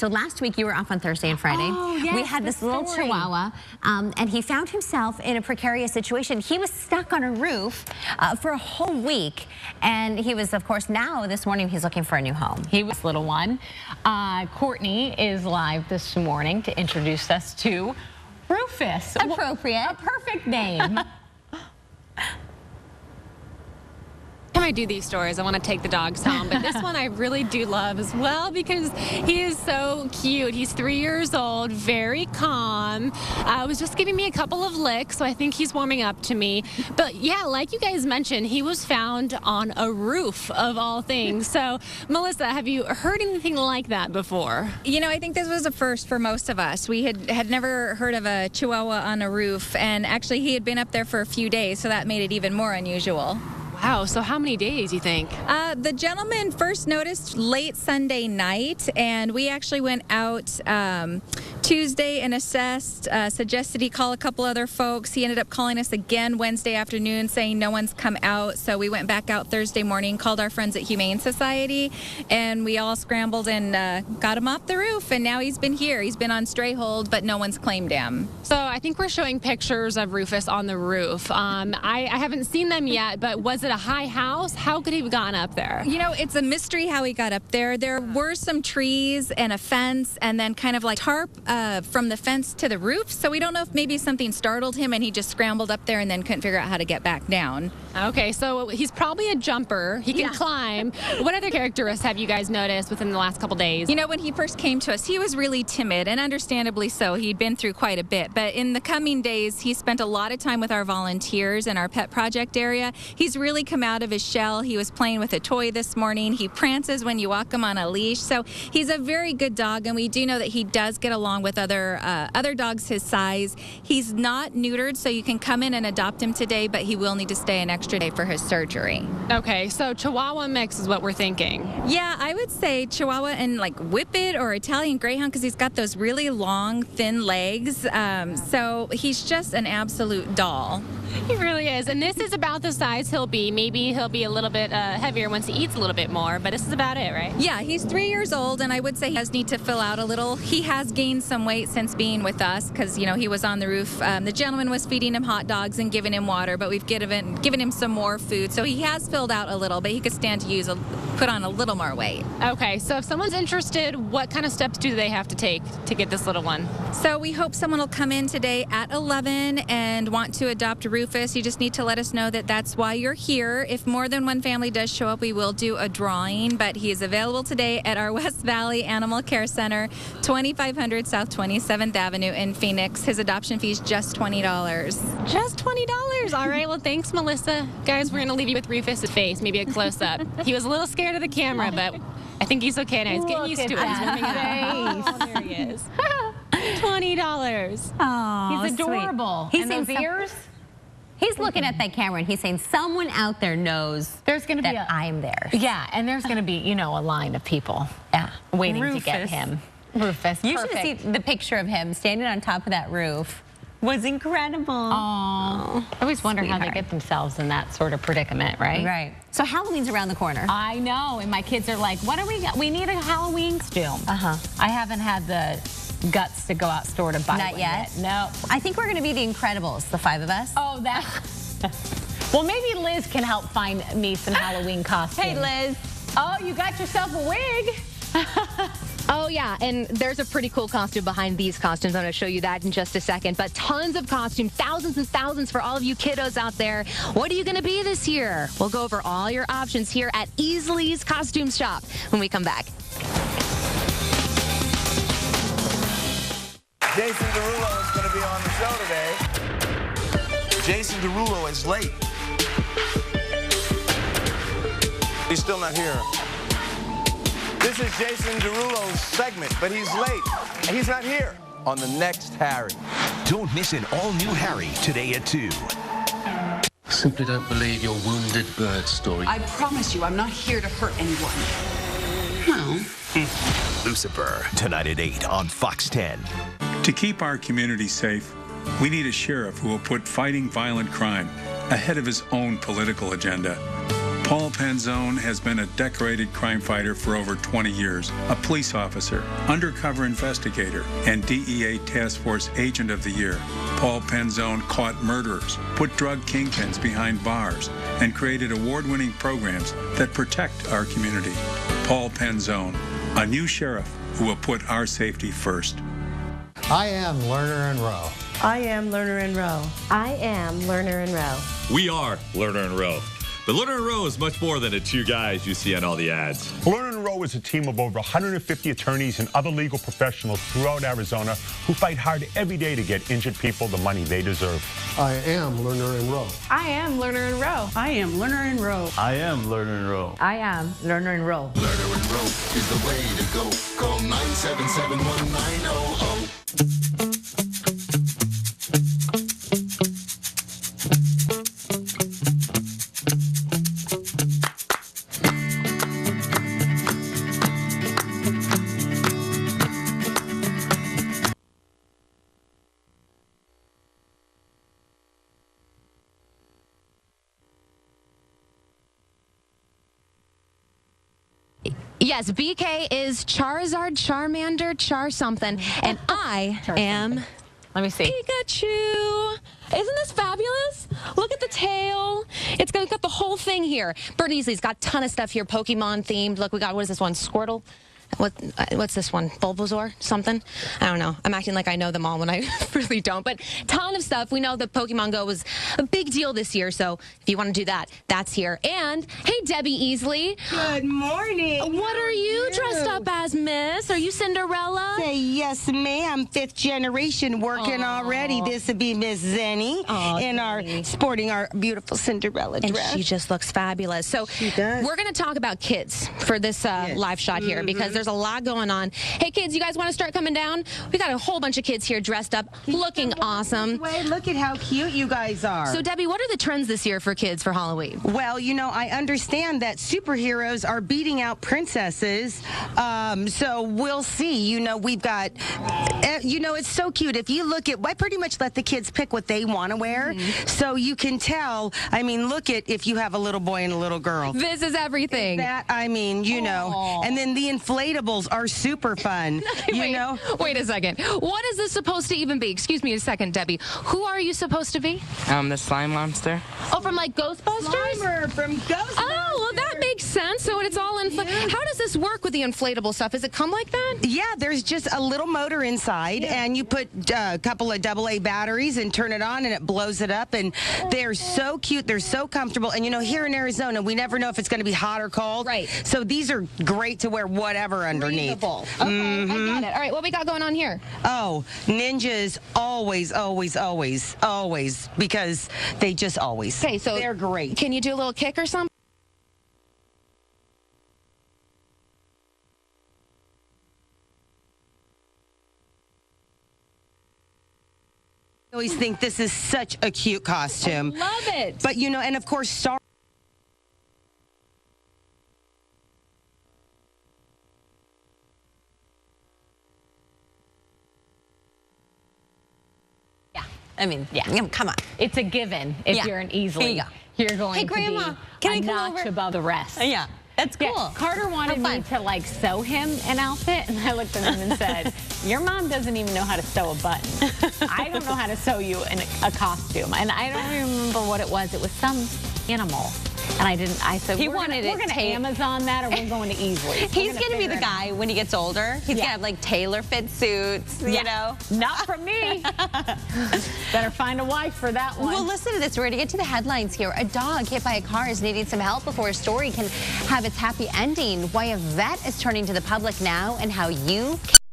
So last week you were off on Thursday and Friday. Oh, yes, we had this little Chihuahua, and he found himself in a precarious situation. He was stuck on a roof for a whole week, and he was, of course, now this morning he's looking for a new home. He was little one. Courtney is live this morning to introduce us to Rufus. Appropriate. A perfect name. I do these stories, I want to take the dogs home, but this one I really do love as well because he is so cute. He's 3 years old, very calm. Was just giving me a couple of licks, so I think he's warming up to me. But yeah, like you guys mentioned, he was found on a roof of all things. So Melissa, have you heard anything like that before? You know, I think this was a first for most of us. We had never heard of a Chihuahua on a roof, and actually he had been up there for a few days, so that made it even more unusual. Wow, so how many days, you think? The gentleman first noticed late Sunday night, and we actually went out Tuesday and assessed, suggested he call a couple other folks. He ended up calling us again Wednesday afternoon saying no one's come out, so we went back out Thursday morning, called our friends at Humane Society, and we all scrambled and got him off the roof, and now he's been here. He's been on stray hold, but no one's claimed him. So I think we're showing pictures of Rufus on the roof. I haven't seen them yet, but was it a high house? How could he have gotten up there? You know, it's a mystery how he got up there. There were some trees and a fence and then kind of like tarp from the fence to the roof. So we don't know if maybe something startled him and he just scrambled up there and then couldn't figure out how to get back down. Okay, so he's probably a jumper. He can climb. What other characteristics have you guys noticed within the last couple days? You know, when he first came to us, he was really timid, and understandably so. He'd been through quite a bit. But in the coming days, he spent a lot of time with our volunteers in our pet project area. He's really come out of his shell. He was playing with a toy this morning. He prances when you walk him on a leash. So he's a very good dog, and we do know that he does get along with other dogs his size. He's not neutered, so you can come in and adopt him today, but he will need to stay an extra day for his surgery. Okay, so Chihuahua mix is what we're thinking. Yeah, I would say Chihuahua and like Whippet or Italian Greyhound because he's got those really long, thin legs. So he's just an absolute doll. He really is, and this is about the size he'll be. Maybe he'll be a little bit heavier once he eats a little bit more, but this is about it, right? Yeah, he's 3 years old, and I would say he does need to fill out a little. He has gained some weight since being with us because, you know, he was on the roof. The gentleman was feeding him hot dogs and giving him water, but we've given him some more food, so he has filled out a little, but he could stand to put on a little more weight. Okay, so if someone's interested, what kind of steps do they have to take to get this little one? So we hope someone will come in today at 11 and want to adopt Rufus. You just need to let us know that that's why you're here. If more than one family does show up, we will do a drawing, but he is available today at our West Valley Animal Care Center, 2500 South 27th Avenue in Phoenix. His adoption fee is just $20. Just $20. All right, well, thanks, Melissa. Guys, we're going to leave you with Rufus' face, maybe a close-up. He was a little scared of the camera, but I think he's okay now. He's getting used to it. He's warming up. Oh, there he is. $20. Oh, He's adorable. He's and those ears. He's looking at that camera and he's saying, someone out there knows there's going to be I'm there. Yeah, and there's going to be, you know, a line of people waiting to get him. Rufus, You should see the picture of him standing on top of that roof. Was incredible. Oh, I always wonder how they get themselves in that sort of predicament, right? Right. So Halloween's around the corner. I know, and my kids are like, what do we got? We need a Halloween costume. I haven't had the guts to go out store to buy Not one yet? No. I think we're going to be the Incredibles, the five of us. Oh, that. Well, maybe Liz can help find me some Halloween costumes. Hey, Liz. Oh, you got yourself a wig. Oh, yeah, and there's a pretty cool costume behind these costumes. I'm going to show you that in just a second. But tons of costumes, thousands and thousands for all of you kiddos out there. What are you going to be this year? We'll go over all your options here at Easley's Costume Shop when we come back. Jason Derulo is going to be on the show today. Jason Derulo is late. He's still not here. This is Jason Derulo's segment, but he's late. And he's not here on the next Harry. Don't miss an all-new Harry today at 2. Simply don't believe your wounded bird story. I promise you, I'm not here to hurt anyone. Well. Lucifer, tonight at 8 on Fox 10. To keep our community safe, we need a sheriff who will put fighting violent crime ahead of his own political agenda. Paul Penzone has been a decorated crime fighter for over 20 years, a police officer, undercover investigator, and DEA Task Force Agent of the Year. Paul Penzone caught murderers, put drug kingpins behind bars, and created award-winning programs that protect our community. Paul Penzone, a new sheriff who will put our safety first. I am Lerner and Rowe. I am Lerner and Rowe. I am Lerner and Rowe. We are Lerner and Rowe. But Lerner and Rowe is much more than the two guys you see on all the ads. Lerner and Rowe is a team of over 150 attorneys and other legal professionals throughout Arizona who fight hard every day to get injured people the money they deserve. I am Lerner and Rowe. I am Lerner and Rowe. I am Lerner and Rowe. I am Lerner and Rowe. I am Lerner and Rowe. Lerner and Rowe is the way to go. Call 977-1900. Yes, BK is Charizard, Charmander, Char something, and I am... Let me see. Pikachu. Isn't this fabulous? Look at the tail. It's got the whole thing here. Bert Easley's got a ton of stuff here, Pokemon themed. Look, we got, what is this one? Squirtle? What's this one? Bulbasaur? Something? I don't know. I'm acting like I know them all when I really don't. But ton of stuff. We know that Pokemon Go was a big deal this year. So if you want to do that, that's here. And hey, Debbie Easley. Good morning. What are you dressed up as, Miss? Are you Cinderella? Say yes, ma'am. 5th generation working already. This would be Miss Zenny sporting our beautiful Cinderella dress. And she just looks fabulous. So we're going to talk about kids for this live shot here because there's a lot going on. Hey, kids, you guys want to start coming down? We got a whole bunch of kids here dressed up, looking awesome. Wait, look at how cute you guys are. So, Debbie, what are the trends this year for kids for Halloween? Well, you know, I understand that superheroes are beating out princesses. So we'll see. You know, we've got, you know, it's so cute. If you look at, I pretty much let the kids pick what they want to wear. So you can tell, I mean, look at if you have a little boy and a little girl. This is everything. That, I mean, you know. And then the inflatables are super fun. Wait a second. What is this supposed to even be? Excuse me a second, Debbie. Who are you supposed to be? The slime monster. Oh, from like Ghostbusters? Slimer from Ghostbusters. Oh, well, that makes sense. So it's all How does this work with the inflatable stuff? Does it come like that? Yeah, there's just a little motor inside, and you put a couple of AA batteries and turn it on, and it blows it up. And they're so cute. They're so comfortable. And, you know, here in Arizona, we never know if it's going to be hot or cold. Right. So these are great to wear whatever underneath. Okay, I got it. All right, what we got going on here? Oh, ninjas always, because they just always. Okay, so they're great. Can you do a little kick or something? I always think this is such a cute costume. I love it. But, you know, and of course, I mean, come on. It's a given if you're an Easley. Here you go. You're going hey, Grandma, to be can a I come notch over? above the rest. Yeah, that's cool. Yeah, Carter wanted me to like sew him an outfit, and I looked at him and said, your mom doesn't even know how to sew a button. I don't know how to sew you a costume. And I don't remember what it was. It was some animal. And I said, we're going to Amazon that, or we're going to Easley. He's going to be the guy when he gets older. He's going to have like tailor fit suits, you know. Not from me. Better find a wife for that one. Well, listen to this. We're going to get to the headlines here. A dog hit by a car is needing some help before a story can have its happy ending. Why a vet is turning to the public now and how you